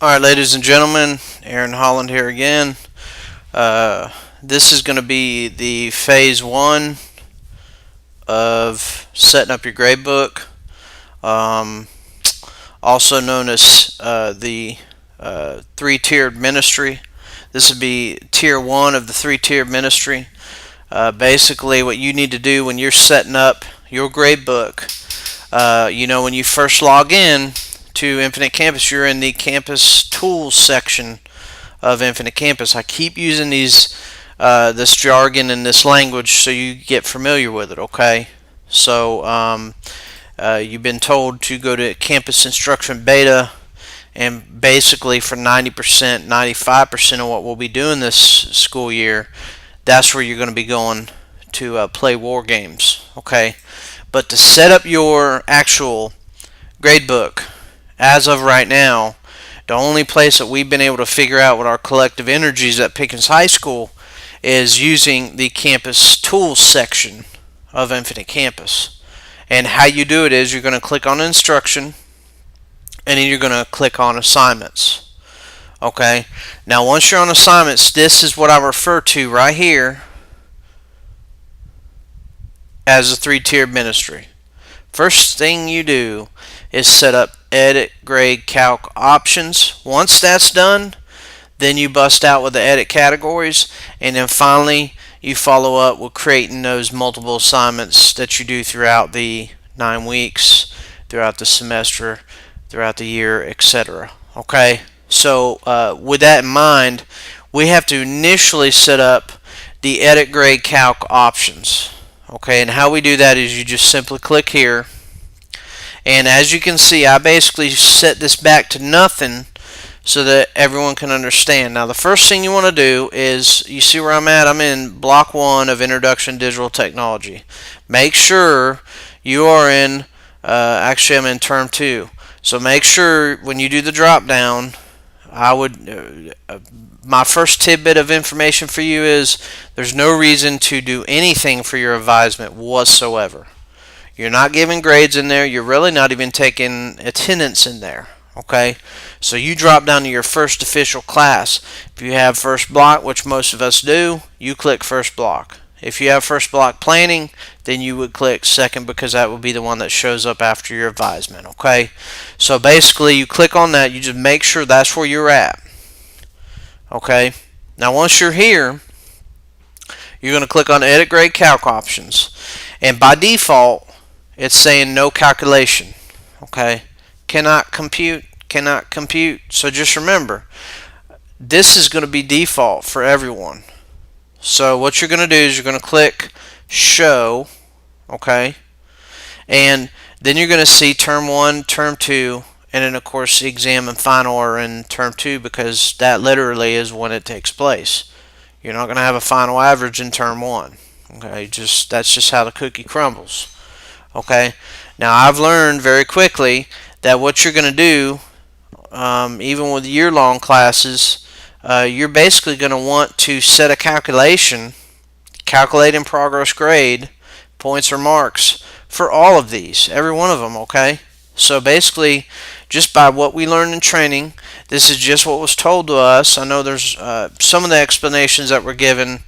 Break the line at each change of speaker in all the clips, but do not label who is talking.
Alright, ladies and gentlemen, Aaron Holland here again. This is going to be the phase one of setting up your gradebook, um, also known as the three-tiered ministry. This would be tier one of the three-tiered ministry. Basically, what you need to do when you're setting up your gradebook, when you first log in to Infinite Campus, you're in the Campus Tools section of Infinite Campus. I keep using this jargon and this language so you get familiar with it, okay? So you've been told to go to Campus Instruction Beta, and basically for 90%, 95% of what we'll be doing this school year, that's where you're going to be going to play war games, okay? But to set up your actual gradebook, as of right now, the only place that we've been able to figure out with our collective energies at Pickens High School is using the Campus Tools section of Infinite Campus. And how you do it is you're going to click on Instruction, and then you're going to click on Assignments. Okay? Now once you're on Assignments, this is what I refer to right here as a three-tiered ministry. First thing you do is set up Edit, Grade, Calc options. Once that's done, then you bust out with the edit categories, and then finally you follow up with creating those multiple assignments that you do throughout the 9 weeks, throughout the semester, throughout the year, etc. Okay, so with that in mind, we have to initially set up the Edit, Grade, Calc options. Okay, and how we do that is you just simply click here, and as you can see, I basically set this back to nothing so that everyone can understand. Now the first thing you want to do is, you see where I'm at? I'm in block 1 of Introduction to Digital Technology. Make sure you are in, actually I'm in term 2. So make sure when you do the drop down, my first tidbit of information for you is there's no reason to do anything for your advisement whatsoever. You're not giving grades in there. You're really not even taking attendance in there. Okay? So you drop down to your first official class. If you have first block, which most of us do, you click first block. If you have first block planning, then you would click second, because that would be the one that shows up after your advisement. Okay? So basically you click on that. You just make sure that's where you're at. Okay? Now once you're here, you're going to click on Edit, Grade, Calc options. And by default, it's saying no calculation. Okay? Cannot compute. So just remember, this is going to be default for everyone. So what you're going to do is you're going to click Show. Okay? And then you're going to see Term 1, Term 2, and then of course the exam and final are in Term 2, because that literally is when it takes place. You're not going to have a final average in Term 1. Okay? That's just how the cookie crumbles. Okay, now I've learned very quickly that what you're going to do, even with year-long classes, you're basically going to want to set a calculation, calculate in progress grade, points or marks, for all of these, every one of them, okay? So basically, just by what we learned in training, this is just what was told to us. I know there's some of the explanations that were given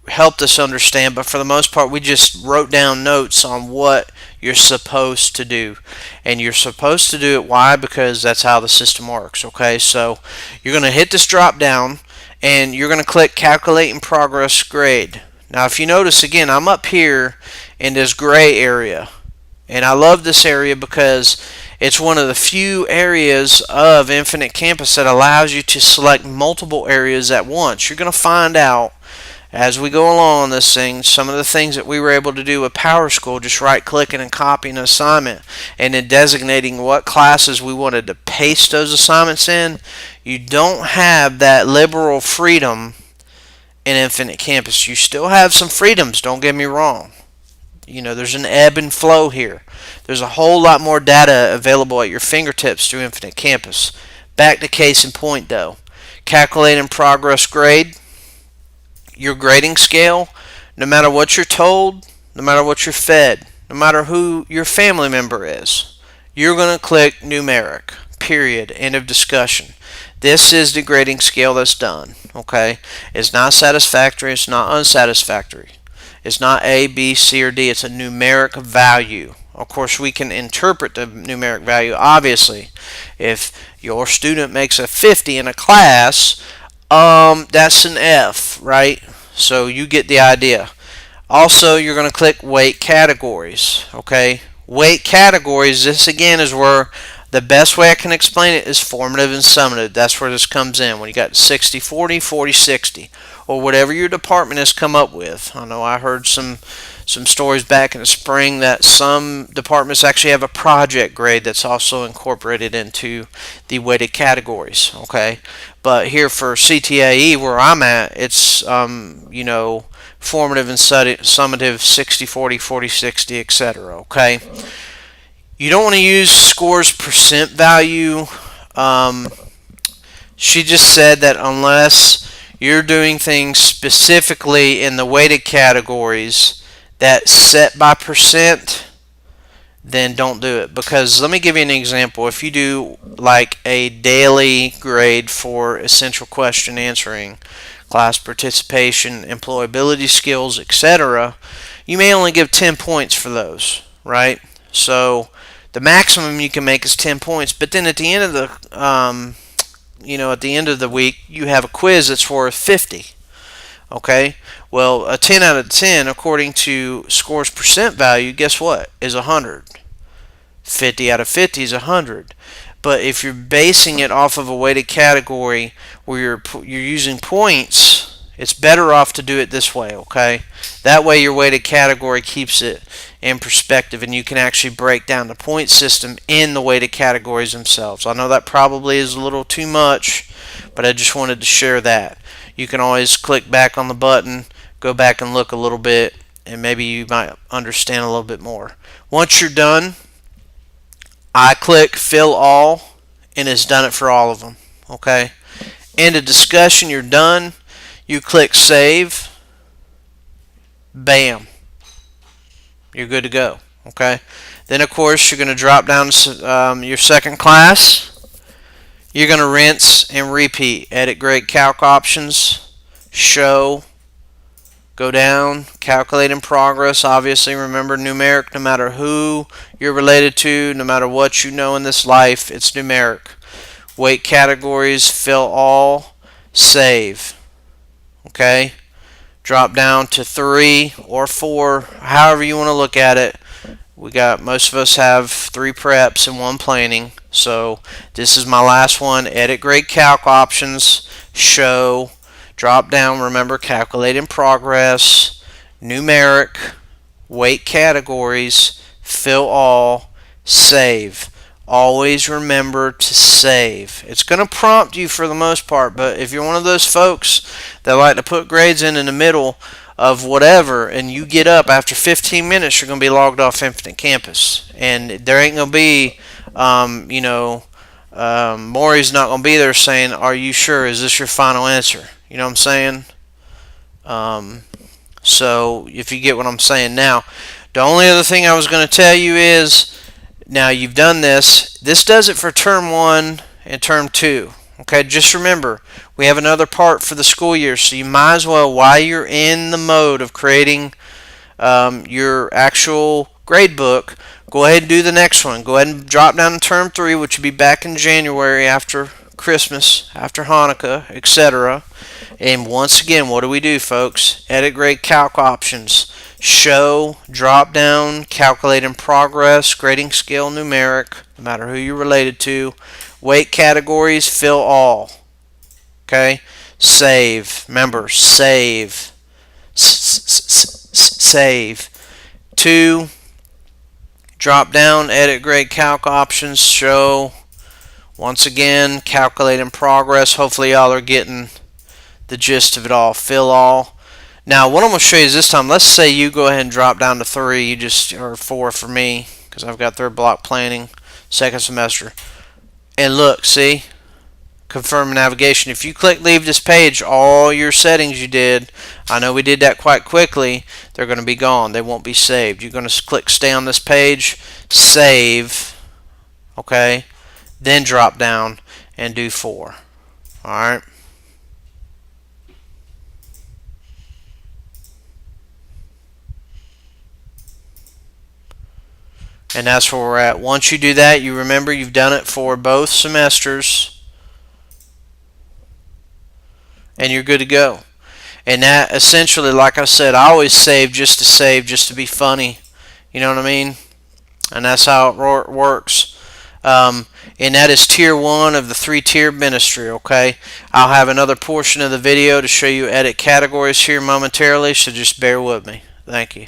helped us understand, but for the most part we just wrote down notes on what you're supposed to do. And you're supposed to do it, why? Because that's how the system works. Okay, so you're going to hit this drop down and you're going to click Calculate in Progress Grade. Now if you notice, again, I'm up here in this gray area, and I love this area because it's one of the few areas of Infinite Campus that allows you to select multiple areas at once. You're going to find out as we go along on this thing, some of the things that we were able to do with Power School, just right-clicking and copying an assignment, and then designating what classes we wanted to paste those assignments in. You don't have that liberal freedom in Infinite Campus. You still have some freedoms, don't get me wrong. You know, there's an ebb and flow here. There's a whole lot more data available at your fingertips through Infinite Campus. Back to case in point, though. Calculate in Progress Grade. Your grading scale, no matter what you're told, no matter what you're fed, no matter who your family member is, you're going to click numeric. period. End of discussion. This is the grading scale that's done. Okay, it's not satisfactory, it's not unsatisfactory. It's not A, B, C, or D. It's a numeric value. Of course, we can interpret the numeric value. Obviously, if your student makes a 50 in a class, that's an F, right? So you get the idea. Also, you're going to click weight categories. Okay, weight categories. This again is where the best way I can explain it is formative and summative. That's where this comes in. When you got 60-40, 40-60, or whatever your department has come up with. I know I heard some stories back in the spring that some departments actually have a project grade that's also incorporated into the weighted categories. Okay, but here for CTAE, where I'm at, it's formative and summative, 60-40, 40-60, etc. Okay. You don't want to use scores percent value. She just said that unless you're doing things specifically in the weighted categories that set by percent, then don't do it. Because let me give you an example. If you do like a daily grade for essential question answering, class participation, employability skills, etc., you may only give 10 points for those, right? So the maximum you can make is 10 points, but then at the end of the at the end of the week you have a quiz that's worth 50. Okay, well, a 10 out of 10 according to scores percent value, guess what, is 100. 50 out of 50 is 100. But if you're basing it off of a weighted category where you're using points, it's better off to do it this way. Okay, that way your weighted category keeps it in perspective, and you can actually break down the point system in the weighted categories themselves. I know that probably is a little too much, but I just wanted to share that. You can always click back on the button, go back and look a little bit, and maybe you might understand a little bit more. Once you're done, I click fill all, and it's done it for all of them. Okay, end of discussion, you're done. You click save, bam, you're good to go. Okay, then of course you're going to drop down to your second class. You're going to rinse and repeat. Edit grade calc options, show, go down, calculate in progress. Obviously, remember numeric, no matter who you're related to, no matter what you know in this life, it's numeric. Weight categories, fill all, save. Okay, drop down to 3 or 4, however you want to look at it. Most of us have 3 preps and 1 planning. So this is my last one. Edit grade calc options, show, drop down, remember calculate in progress, numeric, weight categories, fill all, save. Always remember to save. It's going to prompt you for the most part, but if you're one of those folks that like to put grades in the middle of whatever, and you get up after 15 minutes, you're going to be logged off Infinite Campus, and there ain't going to be Maury's not going to be there saying, are you sure, is this your final answer? You know what I'm saying? So if you get what I'm saying. Now, the only other thing I was going to tell you is, now you've done this does it for term 1 and term 2. Okay, just remember, we have another part for the school year, so you might as well, while you're in the mode of creating your actual grade book, go ahead and do the next one. Go ahead and drop down to term 3, which will be back in January after Christmas, after Hanukkah, etc. And once again, what do we do, folks? Edit grade calc options, show, drop down, calculate in progress, grading scale numeric, no matter who you're related to, weight categories, fill all. Okay, save. Remember, save. Save. 2, drop down, edit grade calc options, show. Once again, calculate in progress. Hopefully y'all are getting the gist of it all. Fill all. Now, what I'm going to show you is this time, let's say you go ahead and drop down to 3, or 4 for me, because I've got third block planning, second semester. And look, see? Confirm navigation. If you click leave this page, all your settings you did, I know we did that quite quickly, they're going to be gone. They won't be saved. You're going to click stay on this page, save, okay? then drop down and do 4. Alright. And that's where we're at. Once you do that, you remember you've done it for both semesters, and you're good to go. And that essentially, like I said, I always save, just to be funny. You know what I mean? And that's how it works. And that is tier 1 of the 3-tier ministry, okay? I'll have another portion of the video to show you edit categories here momentarily, so just bear with me. Thank you.